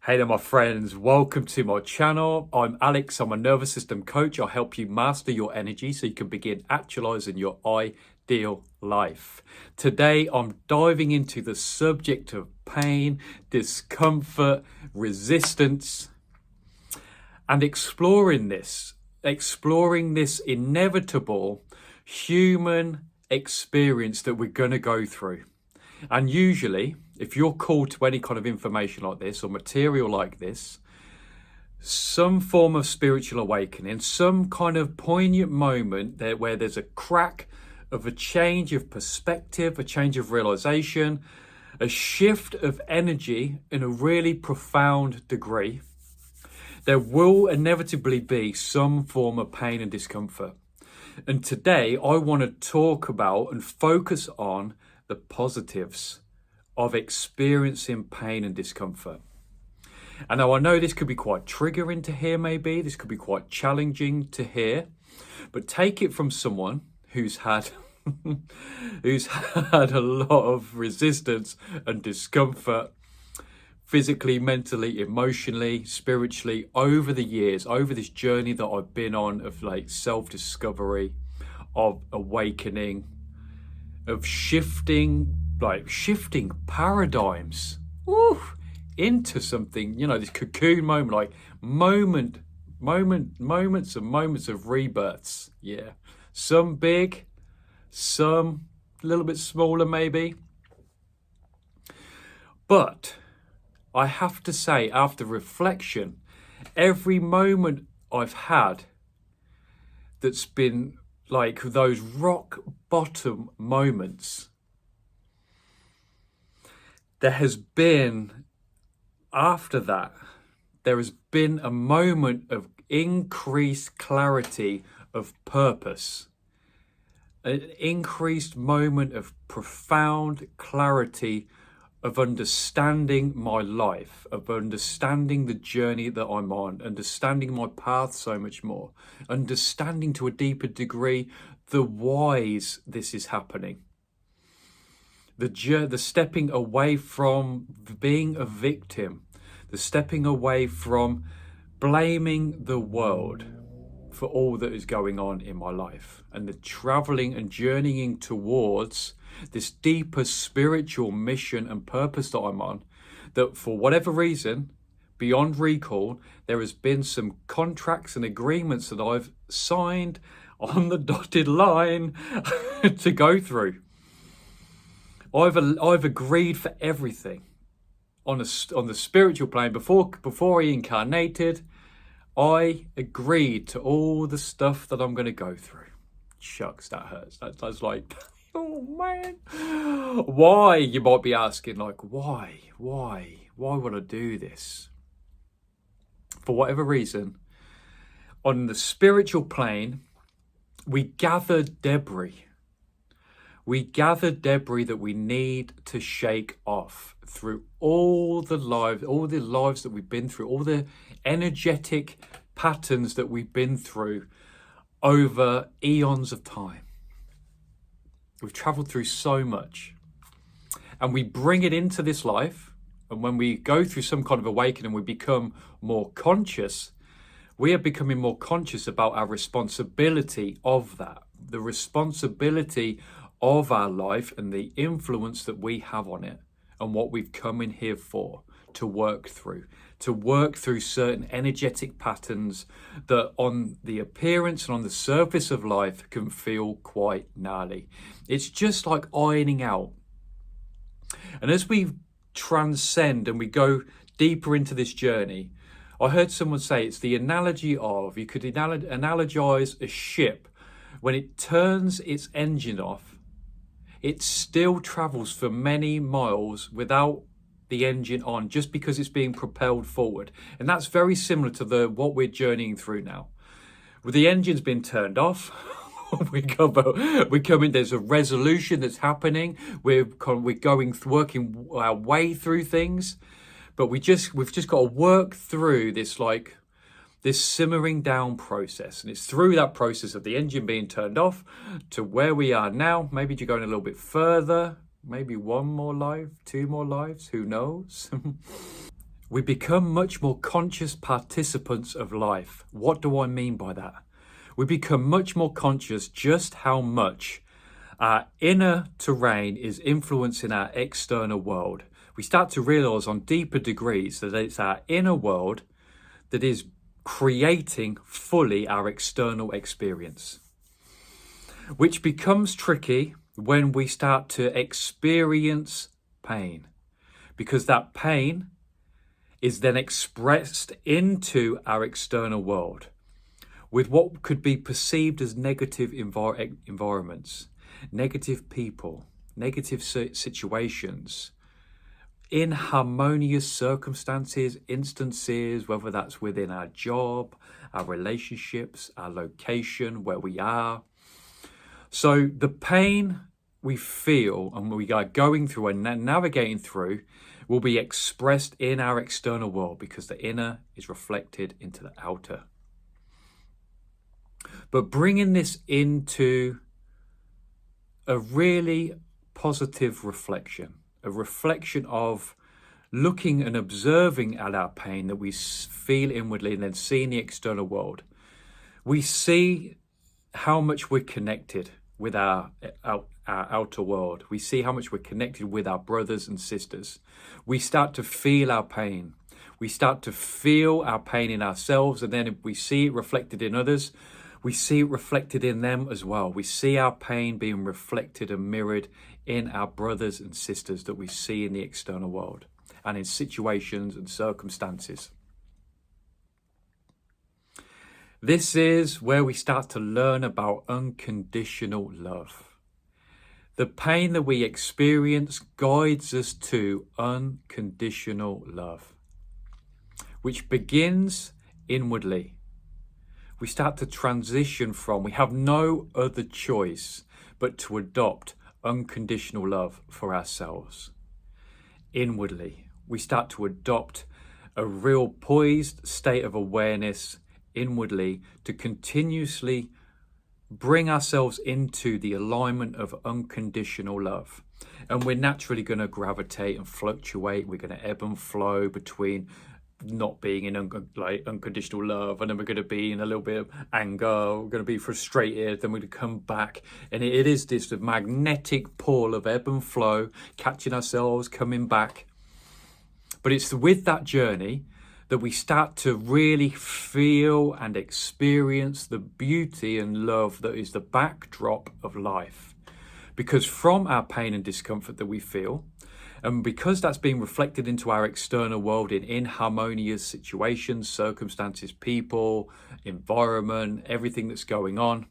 Hey there, my friends. Welcome to my channel. I'm Alex. I'm a nervous system coach. I help you master your energy so you can begin actualizing your ideal life. Today, I'm diving into the subject of pain, discomfort, resistance, and exploring this inevitable human experience that we're going to go through. And usually, if you're called to any kind of information like this or material like this, some form of spiritual awakening, some kind of poignant moment there where there's a crack of a change of perspective, a change of realization, a shift of energy in a really profound degree, there will inevitably be some form of pain and discomfort. And today I want to talk about and focus on the positives of experiencing pain and discomfort. And now I know this could be quite triggering to hear, maybe this could be quite challenging to hear, but take it from someone who's had who's had a lot of resistance and discomfort physically, mentally, emotionally, spiritually over the years, over this journey that I've been on of like self-discovery, of awakening, of shifting paradigms into something, this cocoon moment, like moments of rebirths. Yeah. Some big, some a little bit smaller maybe. But I have to say, after reflection, every moment I've had that's been like those rock bottom moments, there has been a moment of increased clarity of purpose, an increased moment of profound clarity of understanding my life, of understanding the journey that I'm on, understanding my path so much more, understanding to a deeper degree the whys this is happening. The stepping away from being a victim, the stepping away from blaming the world for all that is going on in my life, and the traveling and journeying towards this deeper spiritual mission and purpose that I'm on, that for whatever reason, beyond recall, there has been some contracts and agreements that I've signed on the dotted line to go through. I've agreed for everything on the spiritual plane. Before I incarnated, I agreed to all the stuff that I'm going to go through. Shucks, that hurts. That's like, oh man. Why, you might be asking, like, why would I do this? For whatever reason, on the spiritual plane, we gather debris. We gather debris that we need to shake off through all the lives that we've been through, all the energetic patterns that we've been through over eons of time. We've traveled through so much, and we bring it into this life. And when we go through some kind of awakening, we become more conscious. We are becoming more conscious about our responsibility of that, the responsibility of our life and the influence that we have on it, and what we've come in here for, to work through certain energetic patterns that on the appearance and on the surface of life can feel quite gnarly. It's just like ironing out. And as we transcend and we go deeper into this journey, I heard someone say it's the analogy of, you could analogize a ship. When it turns its engine off, it still travels for many miles without the engine on, just because it's being propelled forward. And that's very similar to what we're journeying through now. With the engine's been turned off, we come in, there's a resolution that's happening. We're working our way through things, but we've just got to work through this simmering down process. And it's through that process of the engine being turned off to where we are now. Maybe you're going a little bit further, maybe one more life, two more lives, who knows? We become much more conscious participants of life. What do I mean by that? We become much more conscious just how much our inner terrain is influencing our external world. We start to realize on deeper degrees that it's our inner world that is creating fully our external experience, which becomes tricky when we start to experience pain, because that pain is then expressed into our external world with what could be perceived as negative environments, negative people, negative situations, inharmonious circumstances, instances, whether that's within our job, our relationships, our location, where we are. So the pain we feel and we are going through and navigating through will be expressed in our external world, because the inner is reflected into the outer. But bringing this into a really positive reflection, a reflection of looking and observing at our pain that we feel inwardly and then see in the external world, we see how much we're connected with our outer world. We see how much we're connected with our brothers and sisters. We start to feel our pain. We start to feel our pain in ourselves, and then if we see it reflected in others, we see it reflected in them as well. We see our pain being reflected and mirrored in our brothers and sisters that we see in the external world and in situations and circumstances. This is where we start to learn about unconditional love. The pain that we experience guides us to unconditional love, which begins inwardly. We start to transition from, we have no other choice but to adopt unconditional love for ourselves. Inwardly, we start to adopt a real poised state of awareness inwardly to continuously bring ourselves into the alignment of unconditional love. And we're naturally going to gravitate and fluctuate. We're going to ebb and flow between not being in unconditional love, and then we're going to be in a little bit of anger, we're going to be frustrated, then we're going to come back, and it is this magnetic pull of ebb and flow, catching ourselves, coming back. But it's with that journey that we start to really feel and experience the beauty and love that is the backdrop of life. Because from our pain and discomfort that we feel, and because that's being reflected into our external world in inharmonious situations, circumstances, people, environment, everything that's going on,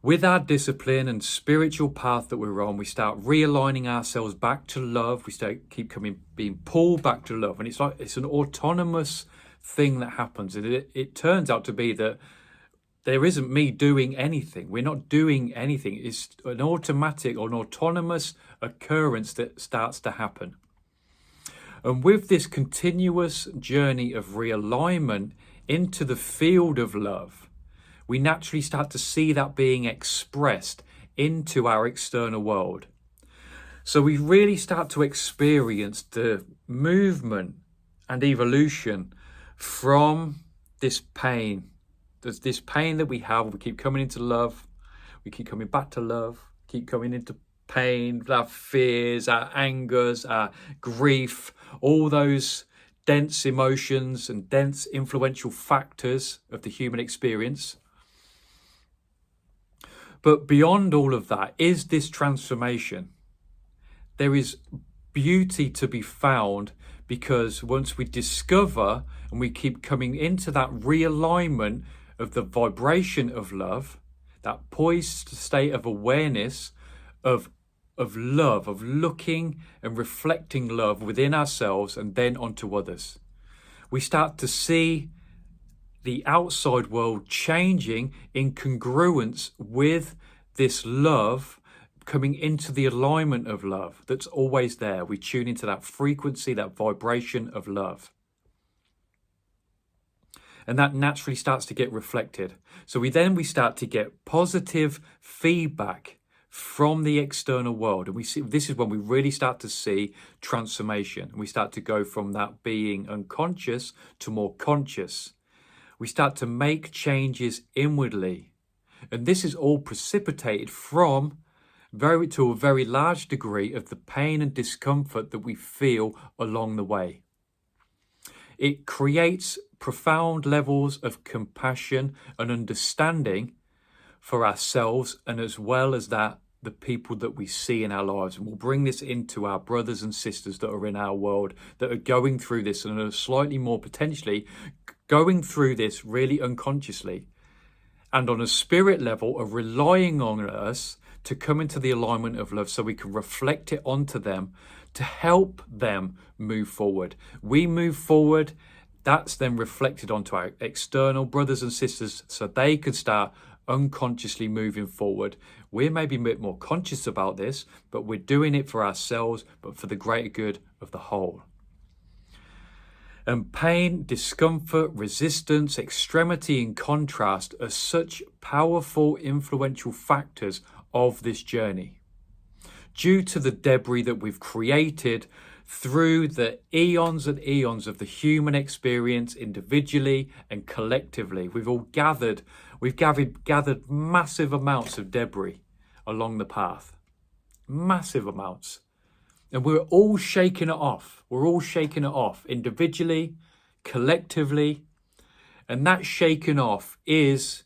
with our discipline and spiritual path that we're on, we start realigning ourselves back to love. We being pulled back to love. And it's an autonomous thing that happens. And it turns out to be that there isn't me doing anything. We're not doing anything. It's an automatic or an autonomous occurrence that starts to happen. And with this continuous journey of realignment into the field of love, we naturally start to see that being expressed into our external world. So we really start to experience the movement and evolution from this pain. There's this pain that we have. We keep coming into love. We keep coming back to love. Keep coming into pain, our fears, our angers, our grief, all those dense emotions and dense influential factors of the human experience. But beyond all of that is this transformation. There is beauty to be found, because once we discover and we keep coming into that realignment of the vibration of love, that poised state of awareness of love, of looking and reflecting love within ourselves and then onto others, we start to see the outside world changing in congruence with this love, coming into the alignment of love that's always there. We tune into that frequency, that vibration of love. And that naturally starts to get reflected. So we start to get positive feedback from the external world. And we see this is when we really start to see transformation. We start to go from that being unconscious to more conscious. We start to make changes inwardly. And this is all precipitated from to a very large degree of the pain and discomfort that we feel along the way. It creates profound levels of compassion and understanding for ourselves, and as well as that, the people that we see in our lives. And we'll bring this into our brothers and sisters that are in our world that are going through this and are slightly more potentially going through this really unconsciously. And on a spirit level, are relying on us to come into the alignment of love so we can reflect it onto them to help them move forward. We move forward, that's then reflected onto our external brothers and sisters so they can start unconsciously moving forward. We're maybe a bit more conscious about this, but we're doing it for ourselves, but for the greater good of the whole. And pain, discomfort, resistance, extremity, and contrast are such powerful, influential factors of this journey. Due to the debris that we've created through the eons and eons of the human experience, individually and collectively, we've gathered massive amounts of debris along the path. Massive amounts. And we're all shaking it off. We're all shaking it off individually, collectively. And that shaking off is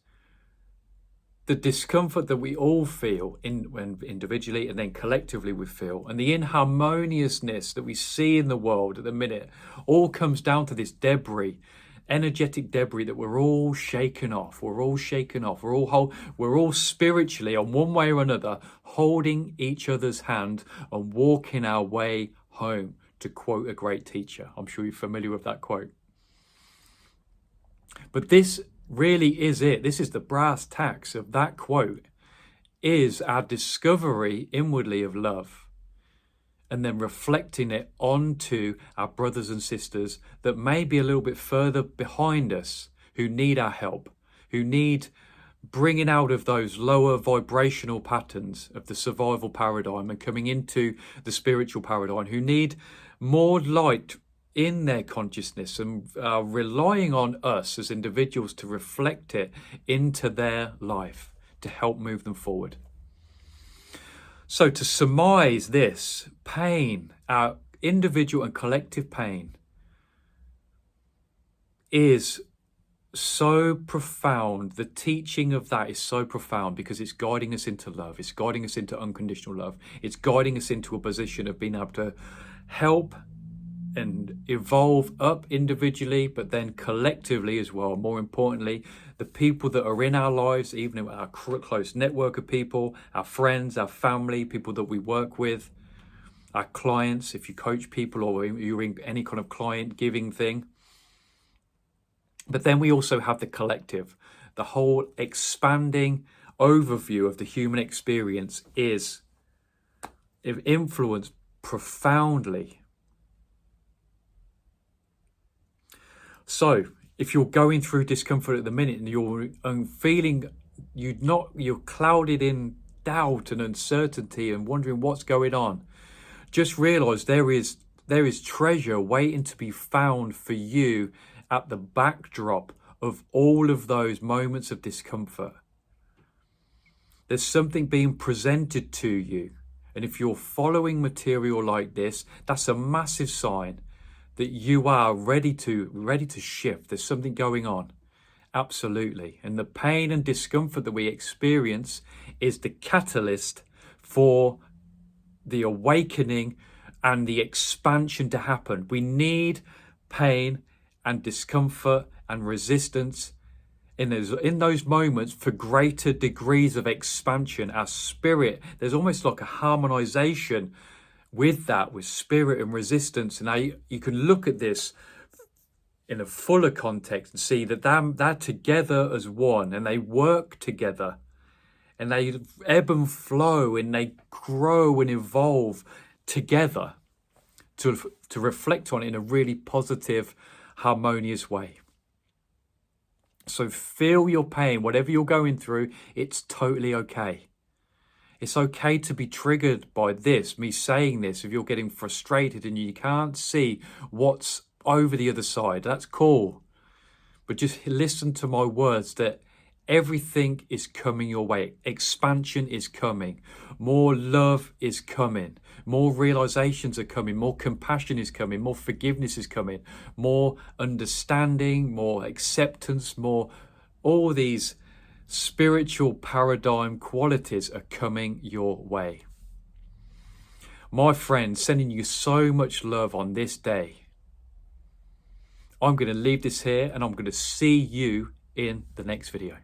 the discomfort that we all feel when individually and then collectively we feel. And the inharmoniousness that we see in the world at the minute all comes down to this debris, energetic debris that we're all shaken off. We're all shaken off. We're all spiritually, on one way or another, holding each other's hand and walking our way home, to quote a great teacher. I'm sure you're familiar with that quote. But this really is it. This is the brass tacks of that quote, is our discovery inwardly of love. And then reflecting it onto our brothers and sisters that may be a little bit further behind us, who need our help, who need bringing out of those lower vibrational patterns of the survival paradigm and coming into the spiritual paradigm, who need more light in their consciousness and relying on us as individuals to reflect it into their life to help move them forward. So to surmise this, pain, our individual and collective pain, is so profound. The teaching of that is so profound because it's guiding us into love. It's guiding us into unconditional love. It's guiding us into a position of being able to help and evolve up individually, but then collectively as well. More importantly, the people that are in our lives, even our close network of people, our friends, our family, people that we work with, our clients, if you coach people or you're in any kind of client giving thing. But then we also have the collective. The whole expanding overview of the human experience is influenced profoundly. So if you're going through discomfort at the minute and you're feeling you're clouded in doubt and uncertainty and wondering what's going on, just realize there is treasure waiting to be found for you at the backdrop of all of those moments of discomfort. There's something being presented to you. And if you're following material like this, that's a massive sign that you are ready to shift. There's something going on. Absolutely. And the pain and discomfort that we experience is the catalyst for the awakening and the expansion to happen. We need pain and discomfort and resistance in those moments for greater degrees of expansion. Our spirit, there's almost like a harmonization with that, with spirit and resistance. And now you can look at this in a fuller context and see that they're together as one, and they work together, and they ebb and flow, and they grow and evolve together to reflect on it in a really positive, harmonious way. So feel your pain, whatever you're going through, it's totally okay. It's okay to be triggered by this, me saying this, if you're getting frustrated and you can't see what's over the other side. That's cool. But just listen to my words that everything is coming your way. Expansion is coming. More love is coming. More realizations are coming. More compassion is coming. More forgiveness is coming. More understanding, more acceptance, more all these spiritual paradigm qualities are coming your way. My friend, sending you so much love on this day. I'm going to leave this here and I'm going to see you in the next video.